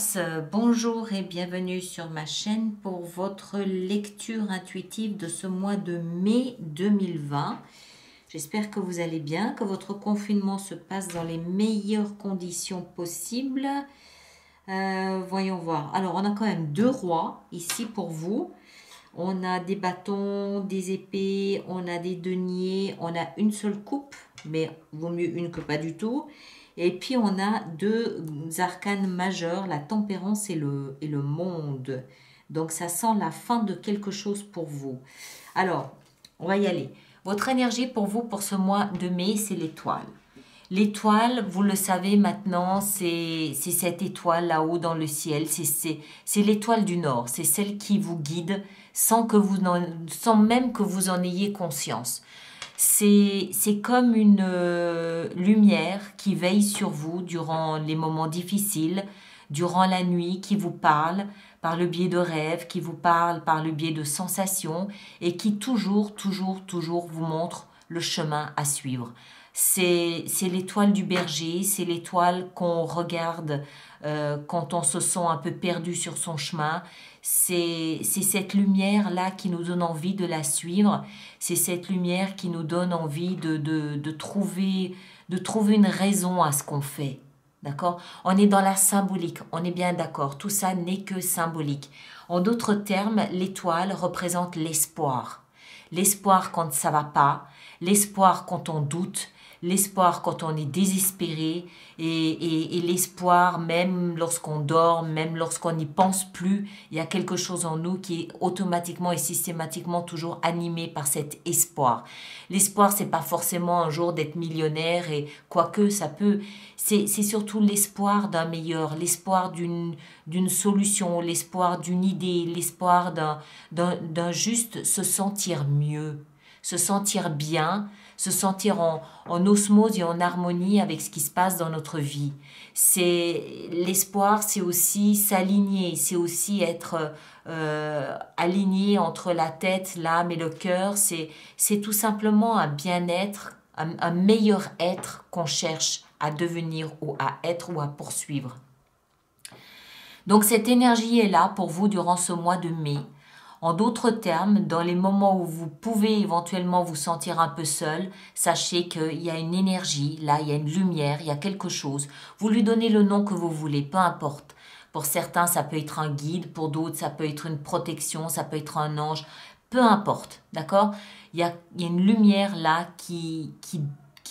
Balance, bonjour et bienvenue sur ma chaîne pour votre lecture intuitive de ce mois de mai 2020. J'espère que vous allez bien, que votre confinement se passe dans les meilleures conditions possibles. Voyons voir. Alors, on a quand même deux rois ici pour vous. On a des bâtons, des épées, on a des deniers, on a une seule coupe, mais vaut mieux une que pas du tout. Et puis on a deux arcanes majeurs, la tempérance et le monde. Donc ça sent la fin de quelque chose pour vous. Alors, on va y aller. Votre énergie pour vous pour ce mois de mai, c'est l'étoile. L'étoile, vous le savez maintenant, c'est cette étoile là-haut dans le ciel. C'est l'étoile du Nord. C'est celle qui vous guide sans même que vous en ayez conscience. C'est comme une lumière qui veille sur vous durant les moments difficiles, durant la nuit, qui vous parle par le biais de rêves, qui vous parle par le biais de sensations et qui toujours vous montre le chemin à suivre. C'est l'étoile du berger, c'est l'étoile qu'on regarde quand on se sent un peu perdu sur son chemin. C'est cette lumière-là qui nous donne envie de la suivre. C'est cette lumière qui nous donne envie de trouver une raison à ce qu'on fait. D'accord? On est dans la symbolique, on est bien d'accord. Tout ça n'est que symbolique. En d'autres termes, l'étoile représente l'espoir. L'espoir quand ça va pas, l'espoir quand on doute, l'espoir quand on est désespéré et l'espoir même lorsqu'on dort, même lorsqu'on n'y pense plus, il y a quelque chose en nous qui est automatiquement et systématiquement toujours animé par cet espoir. L'espoir, c'est pas forcément un jour d'être millionnaire et quoique ça peut, c'est surtout l'espoir d'un meilleur, l'espoir d'une solution, l'espoir d'une idée, l'espoir d'un juste se sentir mieux, se sentir bien, se sentir en osmose et en harmonie avec ce qui se passe dans notre vie. L'espoir, c'est aussi s'aligner, c'est aussi être aligné entre la tête, l'âme et le cœur. C'est tout simplement un bien-être, un meilleur être qu'on cherche à devenir ou à être ou à poursuivre. Donc cette énergie est là pour vous durant ce mois de mai. En d'autres termes, dans les moments où vous pouvez éventuellement vous sentir un peu seul, sachez qu'il y a une énergie, là il y a une lumière, il y a quelque chose. Vous lui donnez le nom que vous voulez, peu importe. Pour certains, ça peut être un guide, pour d'autres, ça peut être une protection, ça peut être un ange, peu importe, d'accord? Il y a une lumière là qui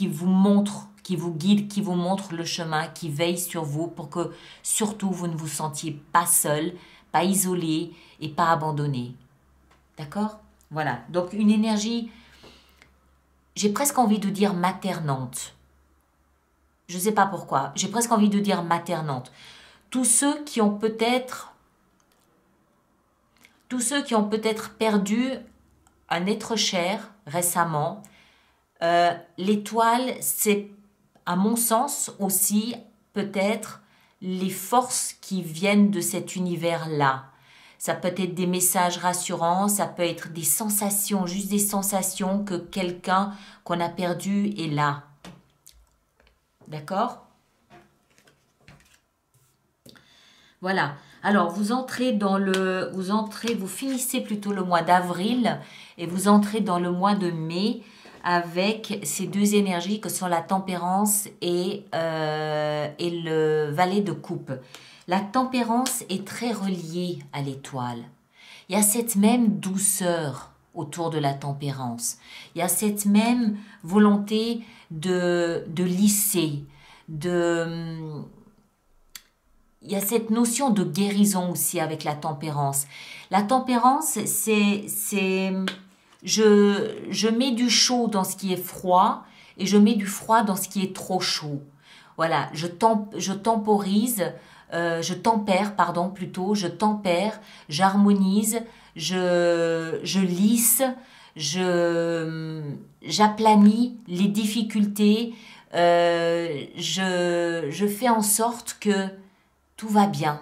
vous montre, qui vous guide, qui vous montre le chemin, qui veille sur vous pour que surtout vous ne vous sentiez pas seul, pas isolé et pas abandonné. D'accord? Voilà. Donc une énergie, j'ai presque envie de dire maternante. Je ne sais pas pourquoi. J'ai presque envie de dire maternante. Tous ceux qui ont peut-être perdu un être cher récemment, l'étoile, c'est à mon sens aussi peut-être les forces qui viennent de cet univers-là. Ça peut être des messages rassurants, ça peut être des sensations, juste des sensations que quelqu'un qu'on a perdu est là. D'accord? Voilà. Alors, vous finissez plutôt le mois d'avril et vous entrez dans le mois de mai avec ces deux énergies que sont la tempérance et le valet de coupe. La tempérance est très reliée à l'étoile. Il y a cette même douceur autour de la tempérance. Il y a cette même volonté de lisser, il y a cette notion de guérison aussi avec la tempérance. La tempérance, je mets du chaud dans ce qui est froid et je mets du froid dans ce qui est trop chaud. Voilà, je tempère, je tempère, j'harmonise, je lisse, j'aplanis les difficultés, je fais en sorte que tout va bien.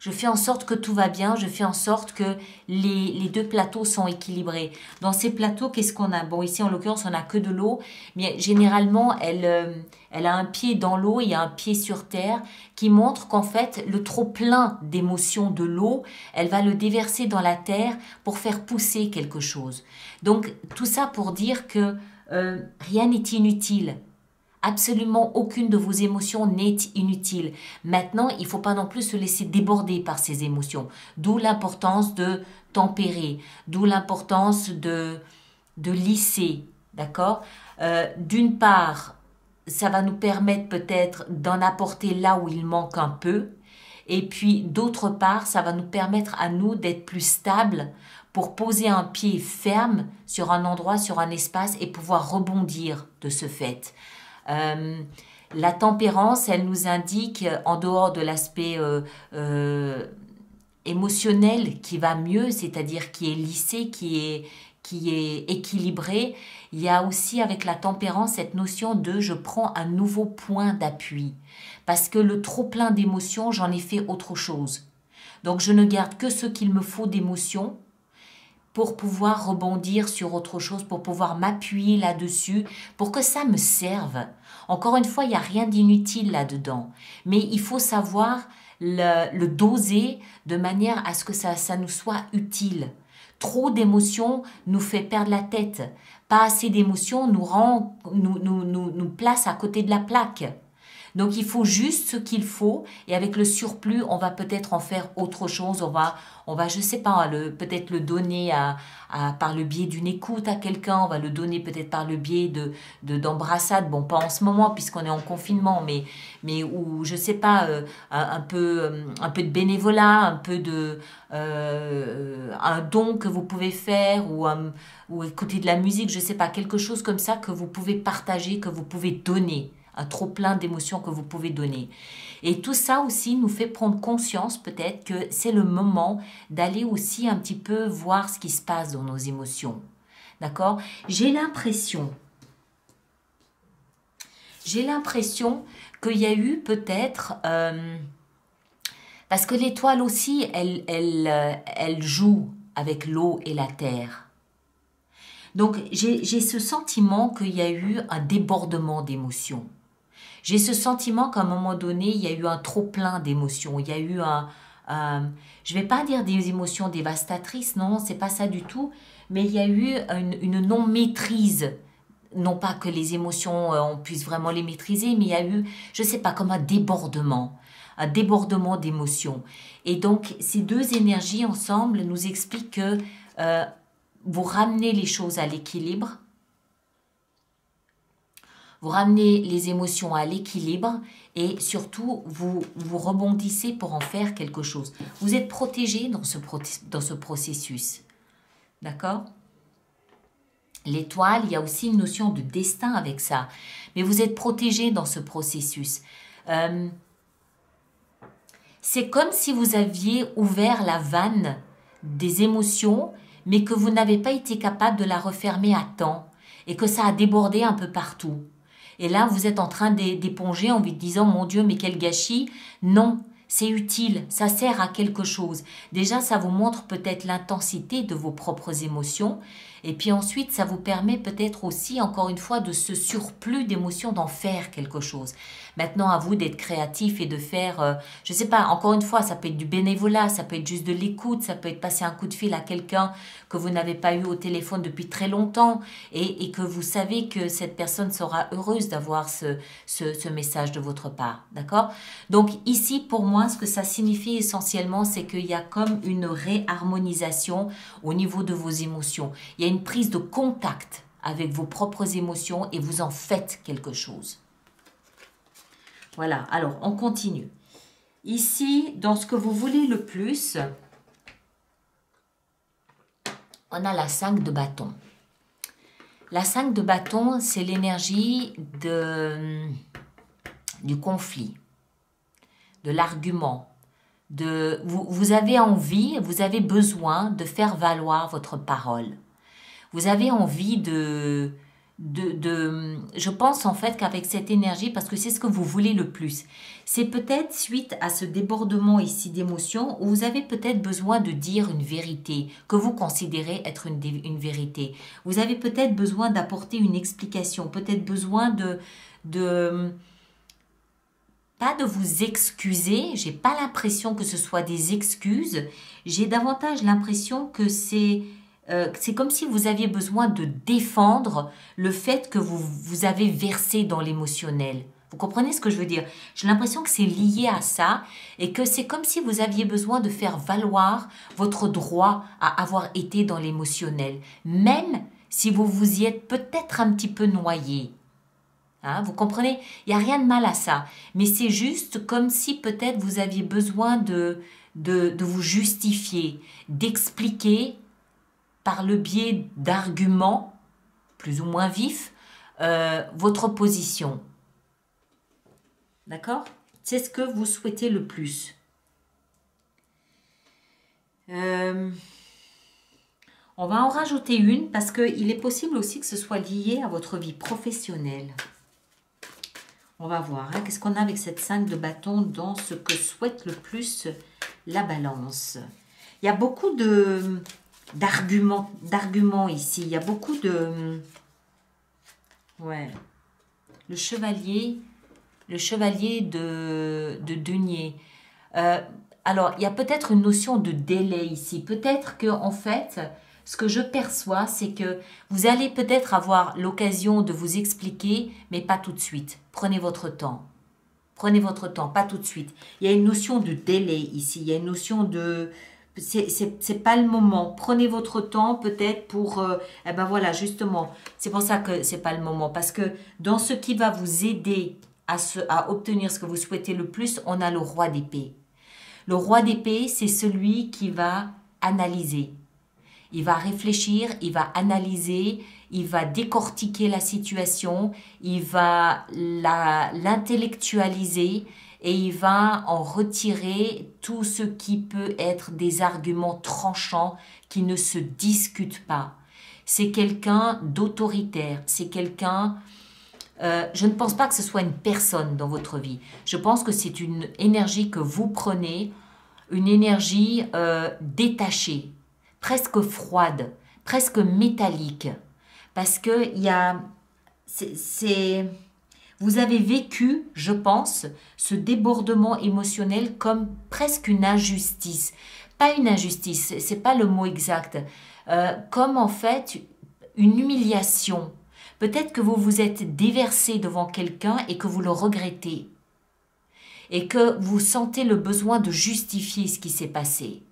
Je fais en sorte que tout va bien, je fais en sorte que les deux plateaux sont équilibrés. Dans ces plateaux, qu'est-ce qu'on a? Bon, ici, en l'occurrence, on n'a que de l'eau, mais généralement, elle a un pied dans l'eau et un pied sur terre, qui montre qu'en fait, le trop-plein d'émotions de l'eau, elle va le déverser dans la terre pour faire pousser quelque chose. Donc, tout ça pour dire que rien n'est inutile. Absolument aucune de vos émotions n'est inutile. Maintenant, il ne faut pas non plus se laisser déborder par ces émotions. D'où l'importance de tempérer, d'où l'importance de lisser, d'accord? D'une part, ça va nous permettre peut-être d'en apporter là où il manque un peu. Et puis, d'autre part, ça va nous permettre à nous d'être plus stables pour poser un pied ferme sur un endroit, sur un espace et pouvoir rebondir de ce fait. La tempérance, elle nous indique, en dehors de l'aspect émotionnel qui va mieux, c'est-à-dire qui est lissé, qui est équilibré, il y a aussi avec la tempérance cette notion de je prends un nouveau point d'appui. Parce que le trop plein d'émotions, j'en ai fait autre chose. Donc je ne garde que ce qu'il me faut d'émotions pour pouvoir rebondir sur autre chose, pour pouvoir m'appuyer là-dessus, pour que ça me serve. Encore une fois, il n'y a rien d'inutile là-dedans, mais il faut savoir le doser de manière à ce que ça nous soit utile. Trop d'émotions nous fait perdre la tête. Pas assez d'émotions nous place à côté de la plaque. Donc il faut juste ce qu'il faut et avec le surplus, on va peut-être en faire autre chose. On va je sais pas, peut-être le donner par le biais d'une écoute à quelqu'un. On va le donner peut-être par le biais d'embrassades. Bon, pas en ce moment puisqu'on est en confinement, mais ou je sais pas, un peu de bénévolat, un peu un don que vous pouvez faire ou écouter de la musique, je sais pas, quelque chose comme ça que vous pouvez partager, que vous pouvez donner. Un trop plein d'émotions que vous pouvez donner. Et tout ça aussi nous fait prendre conscience peut-être que c'est le moment d'aller aussi un petit peu voir ce qui se passe dans nos émotions. D'accord? J'ai l'impression qu'il y a eu peut-être... parce que l'étoile aussi, elle joue avec l'eau et la terre. Donc j'ai ce sentiment qu'il y a eu un débordement d'émotions. J'ai ce sentiment qu'à un moment donné, il y a eu un trop-plein d'émotions. Il y a eu je ne vais pas dire des émotions dévastatrices, non, c'est pas ça du tout, mais il y a eu une non-maîtrise. Non pas que les émotions, on puisse vraiment les maîtriser, mais il y a eu, je ne sais pas, comme un débordement d'émotions. Et donc, ces deux énergies ensemble nous expliquent que vous ramenez les choses à l'équilibre. Vous ramenez les émotions à l'équilibre et surtout, vous rebondissez pour en faire quelque chose. Vous êtes protégé dans ce processus. D'accord? L'étoile, il y a aussi une notion de destin avec ça. Mais vous êtes protégé dans ce processus. C'est comme si vous aviez ouvert la vanne des émotions, mais que vous n'avez pas été capable de la refermer à temps et que ça a débordé un peu partout. Et là, vous êtes en train d'éponger en vous disant « Mon Dieu, mais quel gâchis !» Non, c'est utile, ça sert à quelque chose. Déjà, ça vous montre peut-être l'intensité de vos propres émotions. Et puis ensuite, ça vous permet peut-être aussi, encore une fois, de ce surplus d'émotions, d'en faire quelque chose. Maintenant, à vous d'être créatif et de faire, je ne sais pas, encore une fois, ça peut être du bénévolat, ça peut être juste de l'écoute, ça peut être passer un coup de fil à quelqu'un que vous n'avez pas eu au téléphone depuis très longtemps et que vous savez que cette personne sera heureuse d'avoir ce message de votre part. D'accord? Donc ici, pour moi, ce que ça signifie essentiellement, c'est qu'il y a comme une réharmonisation au niveau de vos émotions. Il y a une prise de contact avec vos propres émotions et vous en faites quelque chose. Voilà, alors on continue. Ici, dans ce que vous voulez le plus, on a la 5 de bâton. La 5 de bâton, c'est l'énergie du conflit, de l'argument. Vous avez envie, vous avez besoin de faire valoir votre parole. Vous avez envie de je pense en fait qu'avec cette énergie, parce que c'est ce que vous voulez le plus, c'est peut-être suite à ce débordement ici d'émotions où vous avez peut-être besoin de dire une vérité que vous considérez être une vérité. Vous avez peut-être besoin d'apporter une explication, peut-être besoin de pas de vous excuser, j'ai pas l'impression que ce soit des excuses, j'ai davantage l'impression que c'est comme si vous aviez besoin de défendre le fait que vous avez versé dans l'émotionnel. Vous comprenez ce que je veux dire? J'ai l'impression que c'est lié à ça et que c'est comme si vous aviez besoin de faire valoir votre droit à avoir été dans l'émotionnel, même si vous vous y êtes peut-être un petit peu noyé. Hein, vous comprenez? Il n'y a rien de mal à ça. Mais c'est juste comme si peut-être vous aviez besoin de vous justifier, d'expliquer par le biais d'arguments plus ou moins vifs votre position. D'accord? C'est ce que vous souhaitez le plus. On va en rajouter une parce qu'il est possible aussi que ce soit lié à votre vie professionnelle. On va voir, hein, qu'est-ce qu'on a avec cette 5 de bâton dans ce que souhaite le plus la balance. Il y a beaucoup d'arguments ici. Il y a beaucoup de... Ouais. Le chevalier de denier. Alors, il y a peut-être une notion de délai ici. Peut-être que en fait, ce que je perçois, c'est que vous allez peut-être avoir l'occasion de vous expliquer, mais pas tout de suite. Prenez votre temps. Prenez votre temps, pas tout de suite. Il y a une notion de délai ici. Il y a une notion de... C'est pas le moment. Prenez votre temps peut-être pour... eh ben voilà, justement. C'est pour ça que c'est pas le moment. Parce que dans ce qui va vous aider à obtenir ce que vous souhaitez le plus, on a le roi d'épée. Le roi d'épée, c'est celui qui va analyser. Il va réfléchir, il va analyser, il va décortiquer la situation, il va l'intellectualiser et il va en retirer tout ce qui peut être des arguments tranchants qui ne se discutent pas. C'est quelqu'un d'autoritaire, c'est quelqu'un... je ne pense pas que ce soit une personne dans votre vie. Je pense que c'est une énergie que vous prenez, une énergie détachée, presque froide, presque métallique. Parce que vous avez vécu, je pense, ce débordement émotionnel comme presque une injustice. Pas une injustice, c'est pas le mot exact. Comme en fait une humiliation. Peut-être que vous vous êtes déversé devant quelqu'un et que vous le regrettez. Et que vous sentez le besoin de justifier ce qui s'est passé.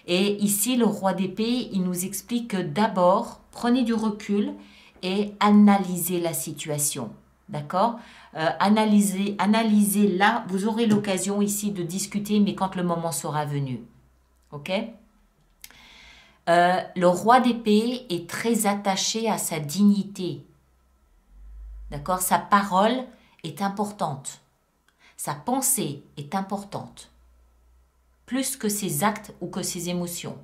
Et ici, le roi d'épée, il nous explique que d'abord, prenez du recul et analysez la situation. D'accord? Analysez là, vous aurez l'occasion ici de discuter, mais quand le moment sera venu. Ok? Le roi d'épée est très attaché à sa dignité. D'accord? Sa parole est importante. Sa pensée est importante. Plus que ses actes ou que ses émotions.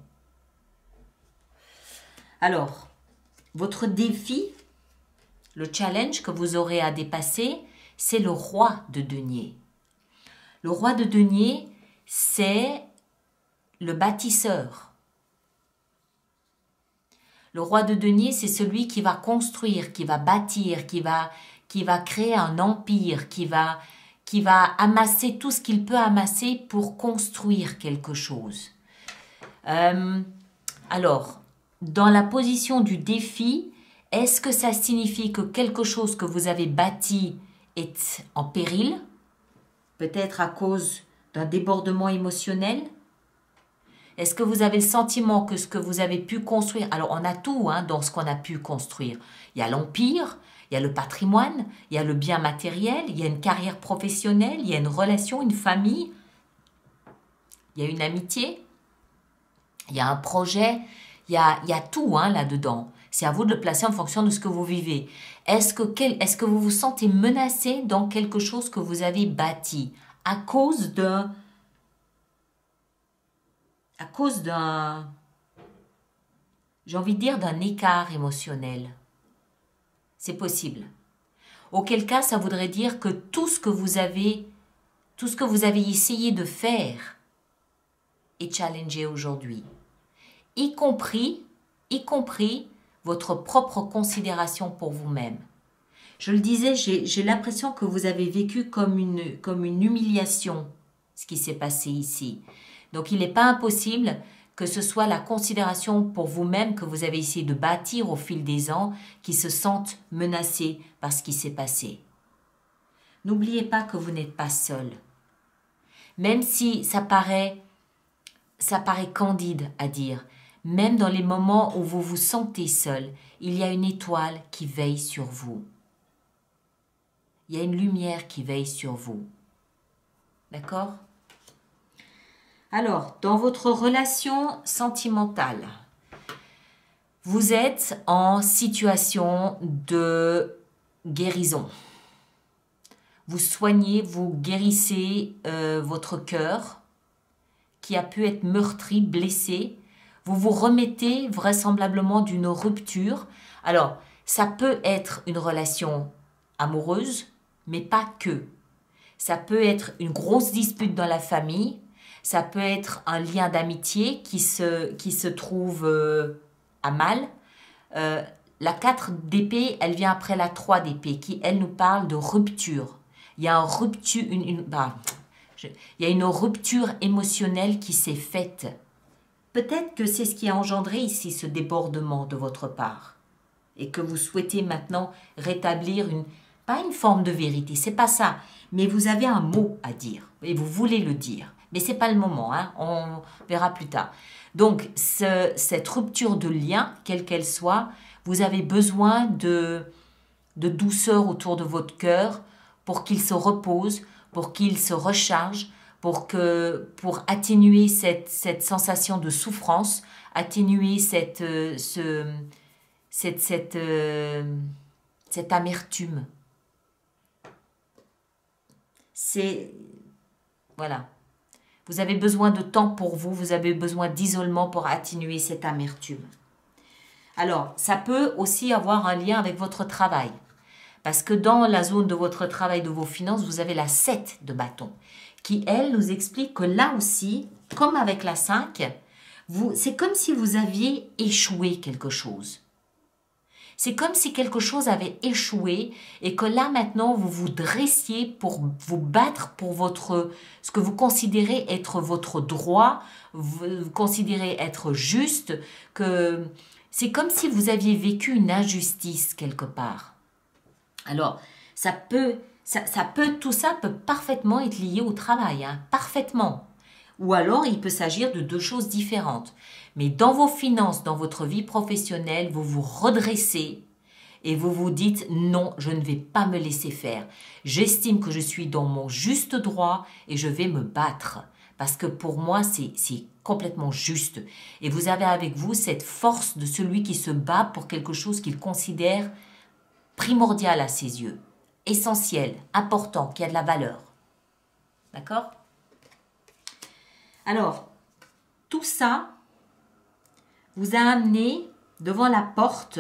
Alors, votre défi, le challenge que vous aurez à dépasser, c'est le roi de denier. Le roi de denier, c'est le bâtisseur. Le roi de denier, c'est celui qui va construire, qui va bâtir, qui va créer un empire, qui va amasser tout ce qu'il peut amasser pour construire quelque chose. Alors, dans la position du défi, est-ce que ça signifie que quelque chose que vous avez bâti est en péril? Peut-être à cause d'un débordement émotionnel? Est-ce que vous avez le sentiment que ce que vous avez pu construire... Alors, on a tout dans ce qu'on a pu construire. Il y a l'empire, il y a le patrimoine, il y a le bien matériel, il y a une carrière professionnelle, il y a une relation, une famille, il y a une amitié, il y a un projet, il y a tout là-dedans. C'est à vous de le placer en fonction de ce que vous vivez. Est-ce que vous vous sentez menacé dans quelque chose que vous avez bâti à cause d'un... j'ai envie de dire d'un écart émotionnel? C'est possible. Auquel cas, ça voudrait dire que tout ce que vous avez essayé de faire est challengé aujourd'hui. Y compris votre propre considération pour vous-même. Je le disais, j'ai l'impression que vous avez vécu comme une humiliation, ce qui s'est passé ici. Donc, il n'est pas impossible que ce soit la considération pour vous-même que vous avez essayé de bâtir au fil des ans qui se sentent menacés par ce qui s'est passé. N'oubliez pas que vous n'êtes pas seul. Même si ça paraît candide à dire, même dans les moments où vous vous sentez seul, il y a une étoile qui veille sur vous. Il y a une lumière qui veille sur vous. D'accord ? Alors, dans votre relation sentimentale, vous êtes en situation de guérison. Vous soignez, vous guérissez votre cœur qui a pu être meurtri, blessé. Vous vous remettez vraisemblablement d'une rupture. Alors, ça peut être une relation amoureuse, mais pas que. Ça peut être une grosse dispute dans la famille. Ça peut être un lien d'amitié qui se trouve à mal. La 4 d'épée, elle vient après la 3 d'épée, qui, elle, nous parle de rupture. Il y a une rupture émotionnelle qui s'est faite. Peut-être que c'est ce qui a engendré ici ce débordement de votre part. Et que vous souhaitez maintenant rétablir pas une forme de vérité, c'est pas ça. Mais vous avez un mot à dire et vous voulez le dire. Mais ce n'est pas le moment, hein, on verra plus tard. Donc, cette rupture de lien, quelle qu'elle soit, vous avez besoin de douceur autour de votre cœur pour qu'il se repose, pour qu'il se recharge, pour atténuer cette sensation de souffrance, atténuer cette amertume. Voilà. Vous avez besoin de temps pour vous, vous avez besoin d'isolement pour atténuer cette amertume. Alors, ça peut aussi avoir un lien avec votre travail. Parce que dans la zone de votre travail, de vos finances, vous avez la 7 de bâton, qui, elle, nous explique que là aussi, comme avec la 5, c'est comme si vous aviez échoué quelque chose. C'est comme si quelque chose avait échoué et que là maintenant vous vous dressiez pour vous battre pour ce que vous considérez être votre droit, vous considérez être juste, que c'est comme si vous aviez vécu une injustice quelque part. Alors, tout ça peut parfaitement être lié au travail, hein, parfaitement. Ou alors, il peut s'agir de deux choses différentes. Mais dans vos finances, dans votre vie professionnelle, vous vous redressez et vous vous dites « Non, je ne vais pas me laisser faire. J'estime que je suis dans mon juste droit et je vais me battre. » Parce que pour moi, c'est complètement juste. Et vous avez avec vous cette force de celui qui se bat pour quelque chose qu'il considère primordial à ses yeux, essentiel, important, qui a de la valeur. D'accord ? Alors, tout ça vous a amené devant la porte.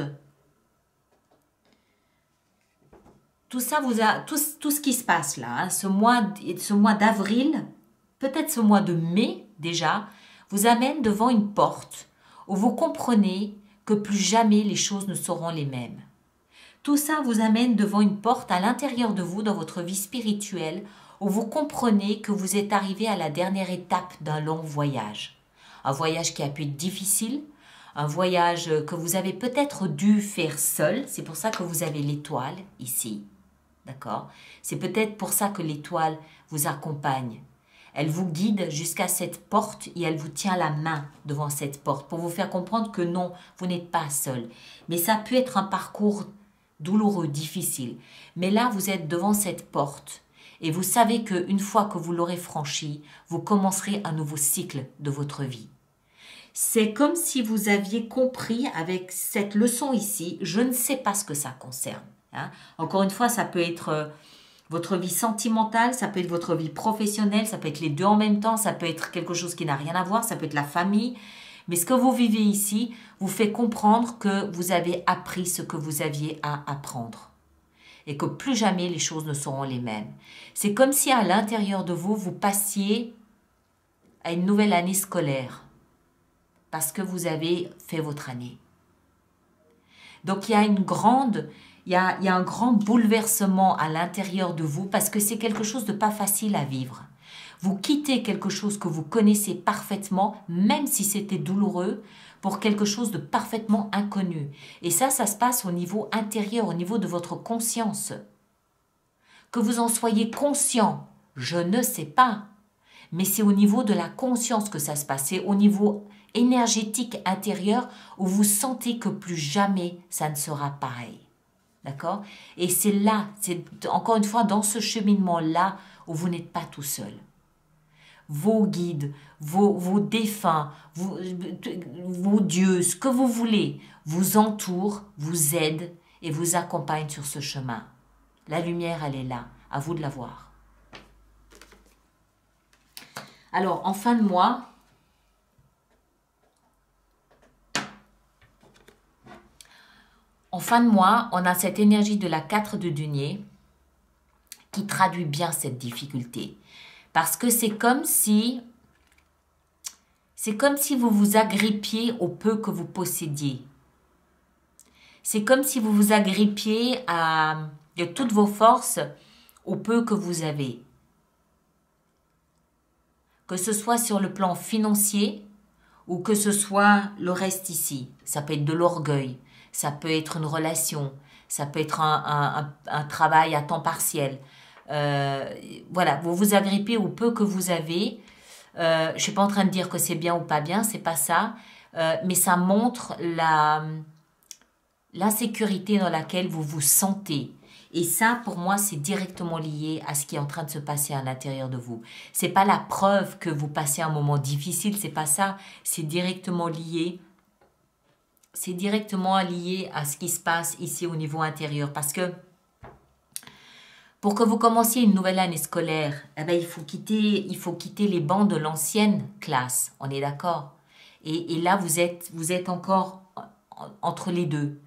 Tout ça tout ce qui se passe là, hein, ce mois d'avril, peut-être ce mois de mai déjà, vous amène devant une porte où vous comprenez que plus jamais les choses ne seront les mêmes. Tout ça vous amène devant une porte à l'intérieur de vous, dans votre vie spirituelle, où vous comprenez que vous êtes arrivé à la dernière étape d'un long voyage. Un voyage qui a pu être difficile, un voyage que vous avez peut-être dû faire seul, c'est pour ça que vous avez l'étoile ici, d'accord ? C'est peut-être pour ça que l'étoile vous accompagne. Elle vous guide jusqu'à cette porte et elle vous tient la main devant cette porte pour vous faire comprendre que non, vous n'êtes pas seul. Mais ça peut être un parcours douloureux, difficile. Mais là, vous êtes devant cette porte et vous savez qu'une fois que vous l'aurez franchie, vous commencerez un nouveau cycle de votre vie. C'est comme si vous aviez compris avec cette leçon ici, je ne sais pas ce que ça concerne. Hein. Encore une fois, ça peut être votre vie sentimentale, ça peut être votre vie professionnelle, ça peut être les deux en même temps, ça peut être quelque chose qui n'a rien à voir, ça peut être la famille. Mais ce que vous vivez ici vous fait comprendre que vous avez appris ce que vous aviez à apprendre. Et que plus jamais les choses ne seront les mêmes. C'est comme si à l'intérieur de vous, vous passiez à une nouvelle année scolaire. Parce que vous avez fait votre année. Donc il y a un grand bouleversement à l'intérieur de vous parce que c'est quelque chose de pas facile à vivre. Vous quittez quelque chose que vous connaissez parfaitement, même si c'était douloureux, pour quelque chose de parfaitement inconnu. Et ça se passe au niveau intérieur, au niveau de votre conscience. Que vous en soyez conscient, je ne sais pas, mais c'est au niveau de la conscience que ça se passe, c'est au niveau énergétique intérieur où vous sentez que plus jamais ça ne sera pareil. D'accord? Et c'est là, c'est encore une fois dans ce cheminement-là où vous n'êtes pas tout seul. Vos guides, vos défunts, vos dieux, ce que vous voulez, vous entourent, vous aident et vous accompagnent sur ce chemin. La lumière, elle est là, à vous de la voir. Alors, en fin de mois, on a cette énergie de la 4 de denier qui traduit bien cette difficulté. Parce que c'est comme si vous vous agrippiez au peu que vous possédiez. C'est comme si vous vous agrippiez de toutes vos forces au peu que vous avez. Que ce soit sur le plan financier ou que ce soit le reste ici. Ça peut être de l'orgueil, ça peut être une relation, ça peut être un travail à temps partiel. Voilà, vous vous agrippez au peu que vous avez. Je ne suis pas en train de dire que c'est bien ou pas bien, c'est pas ça. Mais ça montre l'insécurité dans laquelle vous vous sentez. Et ça, pour moi, c'est directement lié à ce qui est en train de se passer à l'intérieur de vous. C'est pas la preuve que vous passez un moment difficile, c'est pas ça. C'est directement lié. C'est directement lié à ce qui se passe ici au niveau intérieur. Parce que pour que vous commenciez une nouvelle année scolaire, eh ben, il faut quitter les bancs de l'ancienne classe. On est d'accord? Et là, vous êtes encore entre les deux.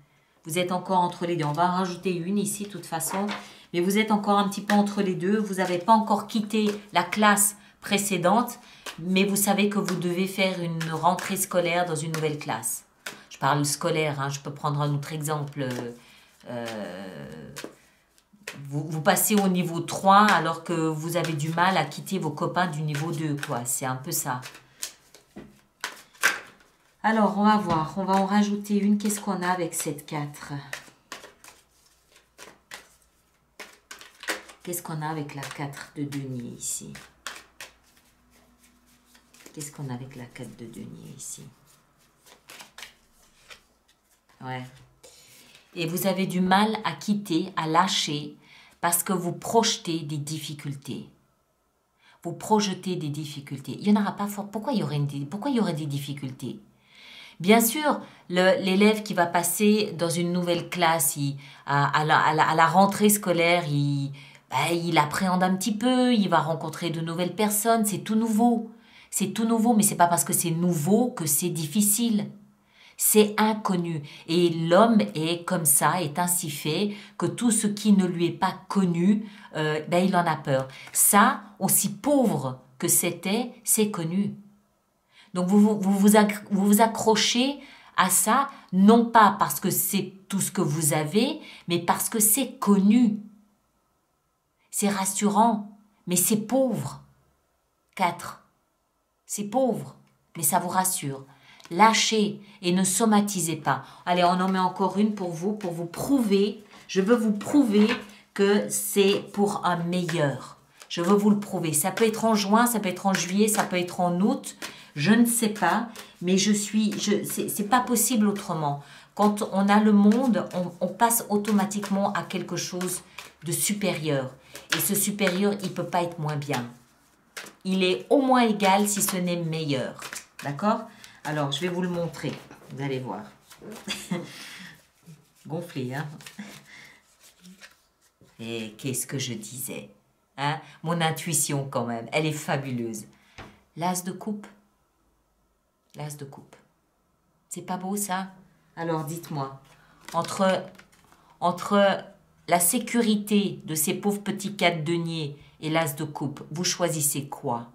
Vous êtes encore entre les deux. On va en rajouter une ici, de toute façon. Mais vous êtes encore un petit peu entre les deux. Vous n'avez pas encore quitté la classe précédente. Mais vous savez que vous devez faire une rentrée scolaire dans une nouvelle classe. Je parle scolaire, hein, je peux prendre un autre exemple. Vous passez au niveau 3 alors que vous avez du mal à quitter vos copains du niveau 2, quoi. C'est un peu ça. Alors, on va voir. On va en rajouter une. Qu'est-ce qu'on a avec cette 4? Qu'est-ce qu'on a avec la 4 de denier ici? Qu'est-ce qu'on a avec la 4 de denier ici? Ouais. Et vous avez du mal à quitter, à lâcher, parce que vous projetez des difficultés. Vous projetez des difficultés. Il n'y en aura pas fort. Pourquoi il y aurait des difficultés? Bien sûr, l'élève qui va passer dans une nouvelle classe, à la rentrée scolaire, il appréhende un petit peu, il va rencontrer de nouvelles personnes, c'est tout nouveau. C'est tout nouveau, mais c'est pas parce que c'est nouveau que c'est difficile. C'est inconnu. Et l'homme est comme ça, est ainsi fait, que tout ce qui ne lui est pas connu, il en a peur. Ça, aussi pauvre que c'était, c'est connu. Donc vous vous accrochez à ça, non pas parce que c'est tout ce que vous avez, mais parce que c'est connu. C'est rassurant, mais c'est pauvre. 4. C'est pauvre, mais ça vous rassure. Lâchez et ne somatisez pas. Allez, on en met encore une pour vous prouver. Je veux vous prouver que c'est pour un meilleur. Je veux vous le prouver. Ça peut être en juin, ça peut être en juillet, ça peut être en août. Je ne sais pas, mais c'est pas possible autrement. Quand on a le monde, on passe automatiquement à quelque chose de supérieur. Et ce supérieur, il ne peut pas être moins bien. Il est au moins égal si ce n'est meilleur. D'accord? Alors, je vais vous le montrer. Vous allez voir. Gonflé, hein? Et qu'est-ce que je disais? Hein? Mon intuition, quand même, elle est fabuleuse. L'as de coupe. L'as de coupe. C'est pas beau ça? Alors dites-moi, entre la sécurité de ces pauvres petits 4 deniers et l'as de coupe, vous choisissez quoi?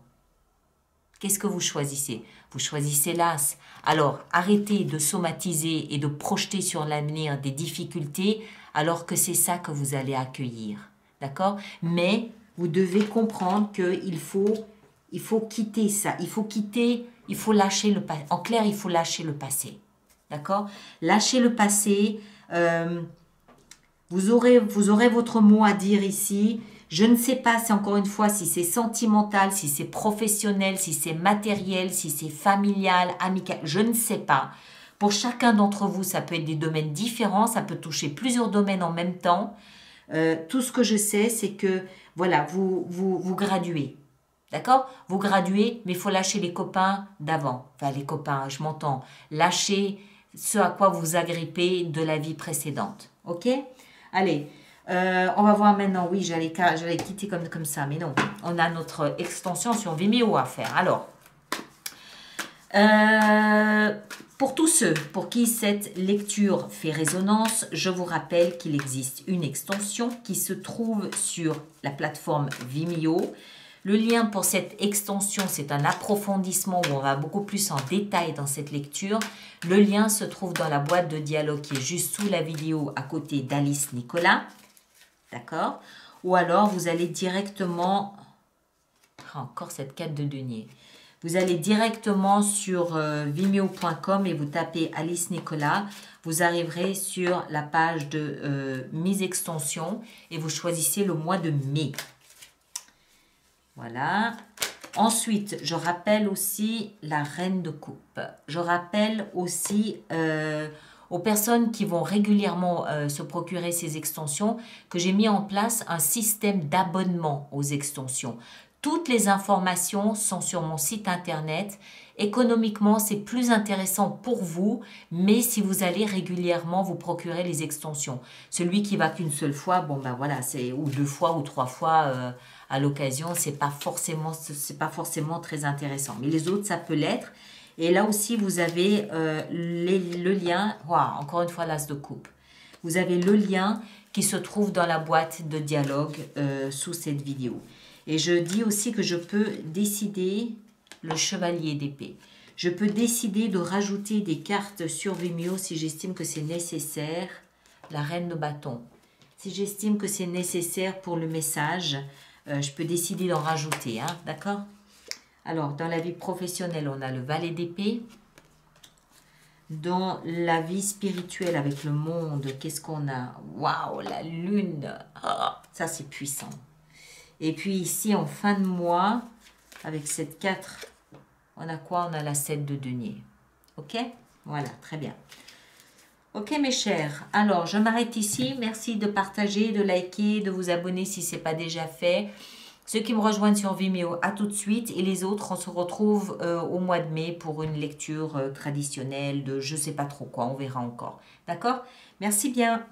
Qu'est-ce que vous choisissez? Vous choisissez l'as. Alors, arrêtez de somatiser et de projeter sur l'avenir des difficultés alors que c'est ça que vous allez accueillir. D'accord? Mais vous devez comprendre qu'il faut quitter ça. Il faut lâcher le passé. En clair, il faut lâcher le passé. D'accord? Lâcher le passé. Vous aurez votre mot à dire ici. Je ne sais pas, c'est encore une fois, si c'est sentimental, si c'est professionnel, si c'est matériel, si c'est familial, amical, je ne sais pas. Pour chacun d'entre vous, ça peut être des domaines différents, ça peut toucher plusieurs domaines en même temps. Tout ce que je sais, c'est que, voilà, vous graduez. D'accord? Vous graduez, mais il faut lâcher les copains d'avant. Enfin, les copains, je m'entends. Lâcher ce à quoi vous agrippez de la vie précédente. Ok? Allez. On va voir maintenant, oui, j'allais quitter comme ça, mais non. On a notre extension sur Vimeo à faire. Alors, pour tous ceux pour qui cette lecture fait résonance, je vous rappelle qu'il existe une extension qui se trouve sur la plateforme Vimeo. Le lien pour cette extension, c'est un approfondissement où on va beaucoup plus en détail dans cette lecture. Le lien se trouve dans la boîte de dialogue qui est juste sous la vidéo à côté d'Alice Nicolas. D'accord? Ou alors, vous allez directement... encore cette 4 de denier. Vous allez directement sur vimeo.com et vous tapez Alice Nicolas. Vous arriverez sur la page de mise extension et vous choisissez le mois de mai. Voilà. Ensuite, je rappelle aussi la reine de coupe. Je rappelle aussi... aux personnes qui vont régulièrement se procurer ces extensions, que j'ai mis en place un système d'abonnement aux extensions. Toutes les informations sont sur mon site internet. Économiquement, c'est plus intéressant pour vous, mais si vous allez régulièrement vous procurer les extensions. Celui qui va qu'une seule fois, bon ben voilà, c'est ou 2 fois ou 3 fois à l'occasion, c'est pas forcément très intéressant. Mais les autres, ça peut l'être. Et là aussi, vous avez le lien, wow, encore une fois l'as de coupe. Vous avez le lien qui se trouve dans la boîte de dialogue sous cette vidéo. Et je dis aussi que je peux décider, le chevalier d'épée, je peux décider de rajouter des cartes sur Vimeo si j'estime que c'est nécessaire, la reine de bâton. Si j'estime que c'est nécessaire pour le message, je peux décider d'en rajouter, hein, d'accord ? Alors, dans la vie professionnelle, on a le valet d'épée. Dans la vie spirituelle avec le monde, qu'est-ce qu'on a? Waouh, la lune. Oh, ça, c'est puissant. Et puis ici, en fin de mois, avec cette 4, on a quoi? On a la 7 de denier. Ok? Voilà, très bien. Ok, mes chers. Alors, je m'arrête ici. Merci de partager, de liker, de vous abonner si ce n'est pas déjà fait. Ceux qui me rejoignent sur Vimeo, à tout de suite. Et les autres, on se retrouve au mois de mai pour une lecture traditionnelle de je ne sais pas trop quoi. On verra encore. D'accord? Merci bien.